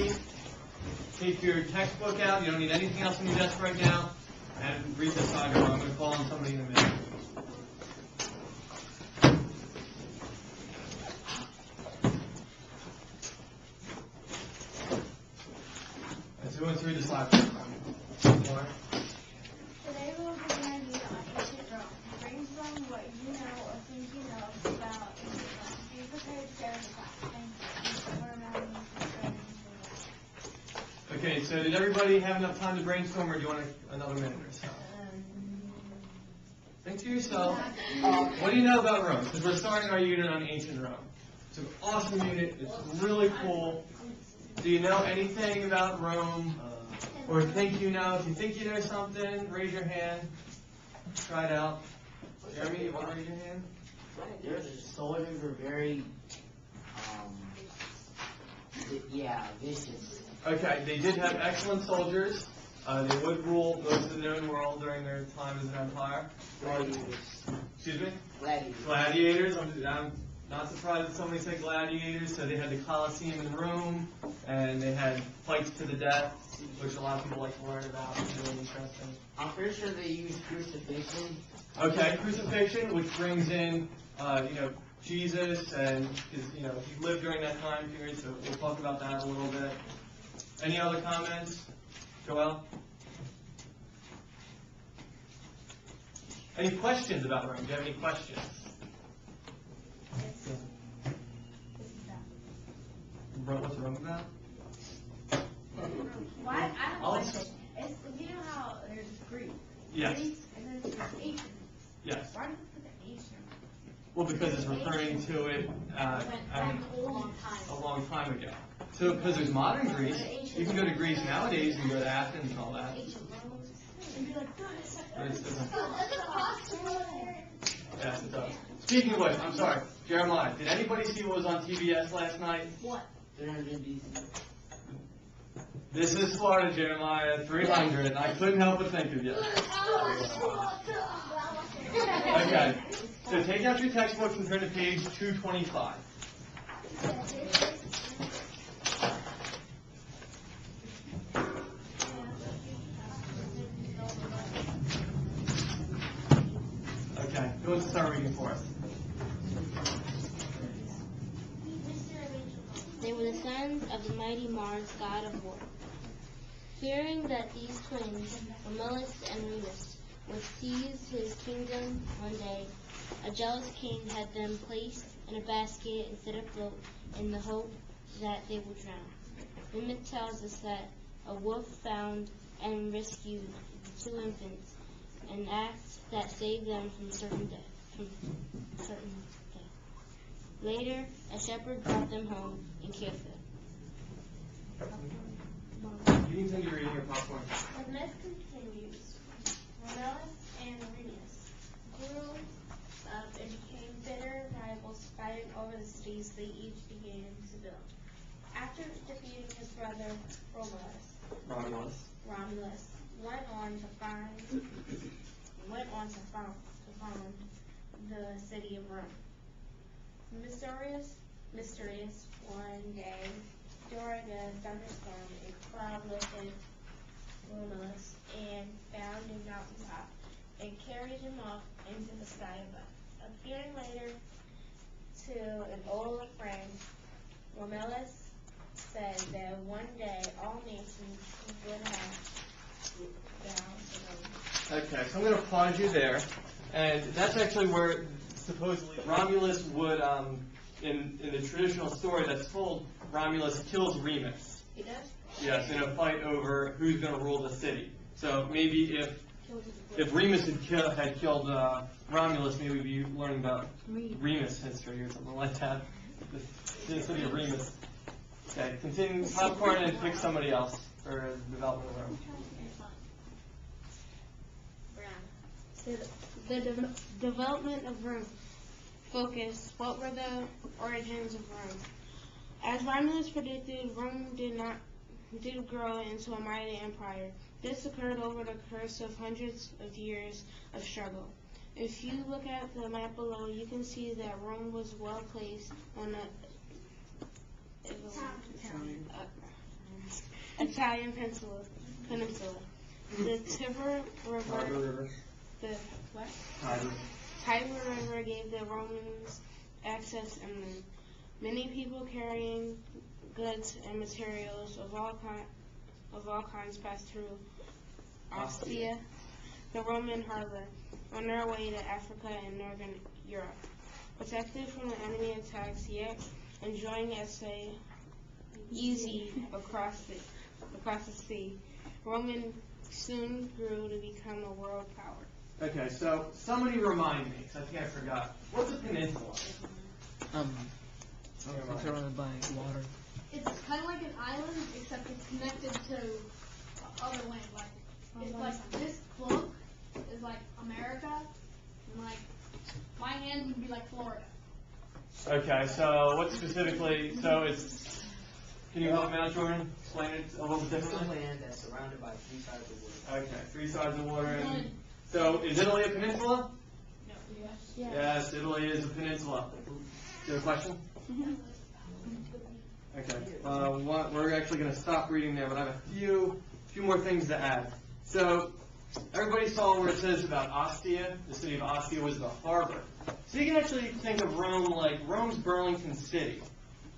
everybody take your textbook out. You don't need anything else on your desk right now. And read this saga. I'm going to call on somebody in a minute. Let's go through the slide. Today we'll begin you on ancient Rome. Brainstorm what you know or think you know about ancient Rome. Be prepared to share the class. Thank you. Okay, so did everybody have enough time to brainstorm, or do you want another minute or so? Think to yourself, what do you know about Rome? Because we're starting our unit on ancient Rome. It's an awesome unit. It's really cool. Do you know anything about Rome? Or think you know? If you think you know something, raise your hand. Try it out. Jeremy, you want to raise your hand? Their soldiers were very, vicious. Okay, they did have excellent soldiers. They would rule most of the known world during their time as an empire. Gladiators. Excuse me? Gladiators. Gladiators. I'm not surprised that somebody said gladiators. So they had the Colosseum in Rome, and they had fights to the death, which a lot of people like to learn about. It's really interesting. I'm pretty sure they used crucifixion. Okay, crucifixion, which brings in, Jesus, and he lived during that time period. So we'll talk about that a little bit. Any other comments? Joel? Any questions about Rome? Do you have any questions? What's Rome about? Why? I have a question. You know how there's Greek? Yes. Greece, and then there's ancient. Yes. Why do you put the ancient? Well, because it's referring to it A long time ago. So, because there's modern Greece, you can go to Greece nowadays, you can go to Athens and all that. And be like, Yes, it does. Speaking of which, I'm sorry, Jeremiah, did anybody see what was on TBS last night? what? This is Florida, Jeremiah, 300. I couldn't help but think of you. Okay, so take out your textbooks and turn to page 225. Okay, who wants to start reading for us? They were the sons of the mighty Mars, god of war. Fearing that these twins, Romulus and Remus, would seize his kingdom one day, a jealous king had them placed in a basket instead of float in the hope that they would drown. The myth tells us that a wolf found and rescued the two infants, an act that saved them from certain death. Later, a shepherd brought them home and cared for them. You can continue reading your popcorn. The myth continues. Romulus and Remus grew up and became bitter rivals, fighting over the cities they each began to build. After defeating his brother Romulus went on to found the city of Rome. Mysterious one day, during a thunderstorm, a cloud lifted Romulus and found a mountaintop and carried him off into the sky above. Appearing later to an old friend, Romulus said that one day all nations would have bowed to Rome. Okay, so I'm going to pause you there. And that's actually where supposedly Romulus would, in the traditional story that's told, Romulus kills Remus. He does? Yes, in a fight over who's going to rule the city. So maybe if Remus had killed Romulus, maybe we'd be learning about Remus history or something like that. The city of Remus. Okay, continue popcorn and pick somebody else for development of Rome. The development of Rome. Focus. What were the origins of Rome? As Romulus predicted, Rome did grow into a mighty empire. This occurred over the course of hundreds of years of struggle. If you look at the map below, you can see that Rome was well placed on Italian peninsula. The Tiber River, the what? Tiber River gave the Romans access inland. Many people carrying goods and materials of all kinds passed through Ostia, the Roman harbor, on their way to Africa and northern Europe. Protected from the enemy attacks, yet enjoying a stay easy across the sea, Rome soon grew to become a world power. Okay, so somebody remind me, because I think I forgot. What's a peninsula? Surrounded by water. It's kind of like an island, except it's connected to other land. Like, it's like this book is like America, and like my hand would be like Florida. Okay, so what specifically, so it's, can you help me out, Jordan? Explain it a little bit It's a differently? land that's surrounded by 3 sides of water. Okay, 3 sides of water. And so is Italy a peninsula? No. Yes, Italy is a peninsula. Do you have a question? Okay, we're actually going to stop reading there, but I have a few more things to add. So, everybody saw where it says about Ostia. The city of Ostia was the harbor. So you can actually think of Rome like Rome's Burlington City.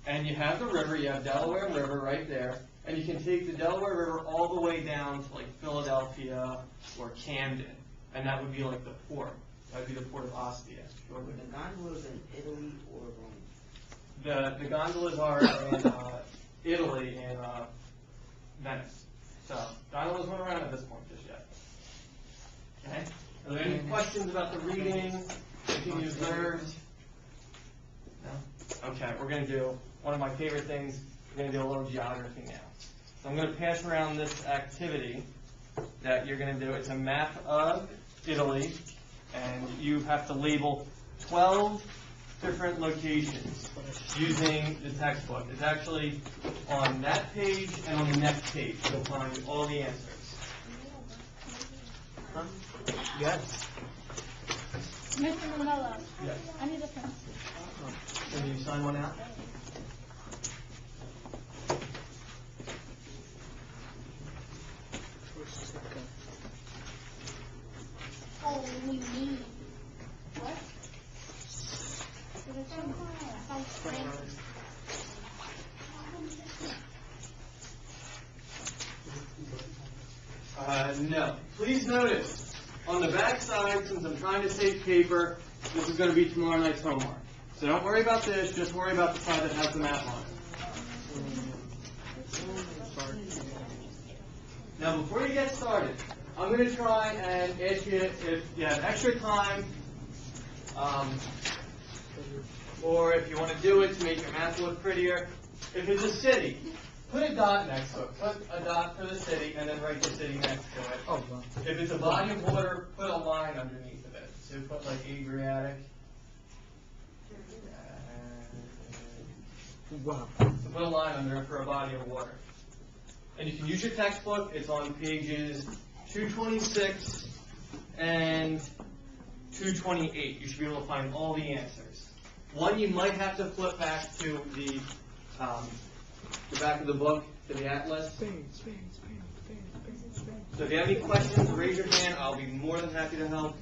And you have the river, you have Delaware River right there, and you can take the Delaware River all the way down to like Philadelphia or Camden, and that would be like the port. That would be the port of Ostia. Were the gondolas in Italy or Rome? The gondolas are in Italy and Venice. So gondolas weren't around at this point just yet. Okay. Are there any questions about the reading? Anything you observed? No? Okay, we're going to do one of my favorite things. We're going to do a little geography now. So I'm going to pass around this activity that you're going to do. It's a map of Italy, and you have to label 12 different locations using the textbook. It's actually on that page and on the next page. You'll find all the answers. Huh? Yes. Mr. Mamela, Yes. I need a pen. Can you sign one out? Oh, we need. What? Sounds great. No. Please notice, on the back side, since I'm trying to save paper, this is going to be tomorrow night's homework. So don't worry about this, just worry about the side that has the map on it. Now, before you get started, I'm going to try and ask you if you have extra time, or if you want to do it to make your map look prettier. If it's a city, put a dot next to it. Put a dot for the city, and then write the city next to it. Oh, wow. If it's a body of water, put a line underneath of it. So put like Adriatic. Wow. So put a line under it for a body of water. And you can use your textbook. It's on pages 226 and 228. You should be able to find all the answers. One, you might have to flip back to the back of the book, to the atlas. So if you have any questions, raise your hand. I'll be more than happy to help.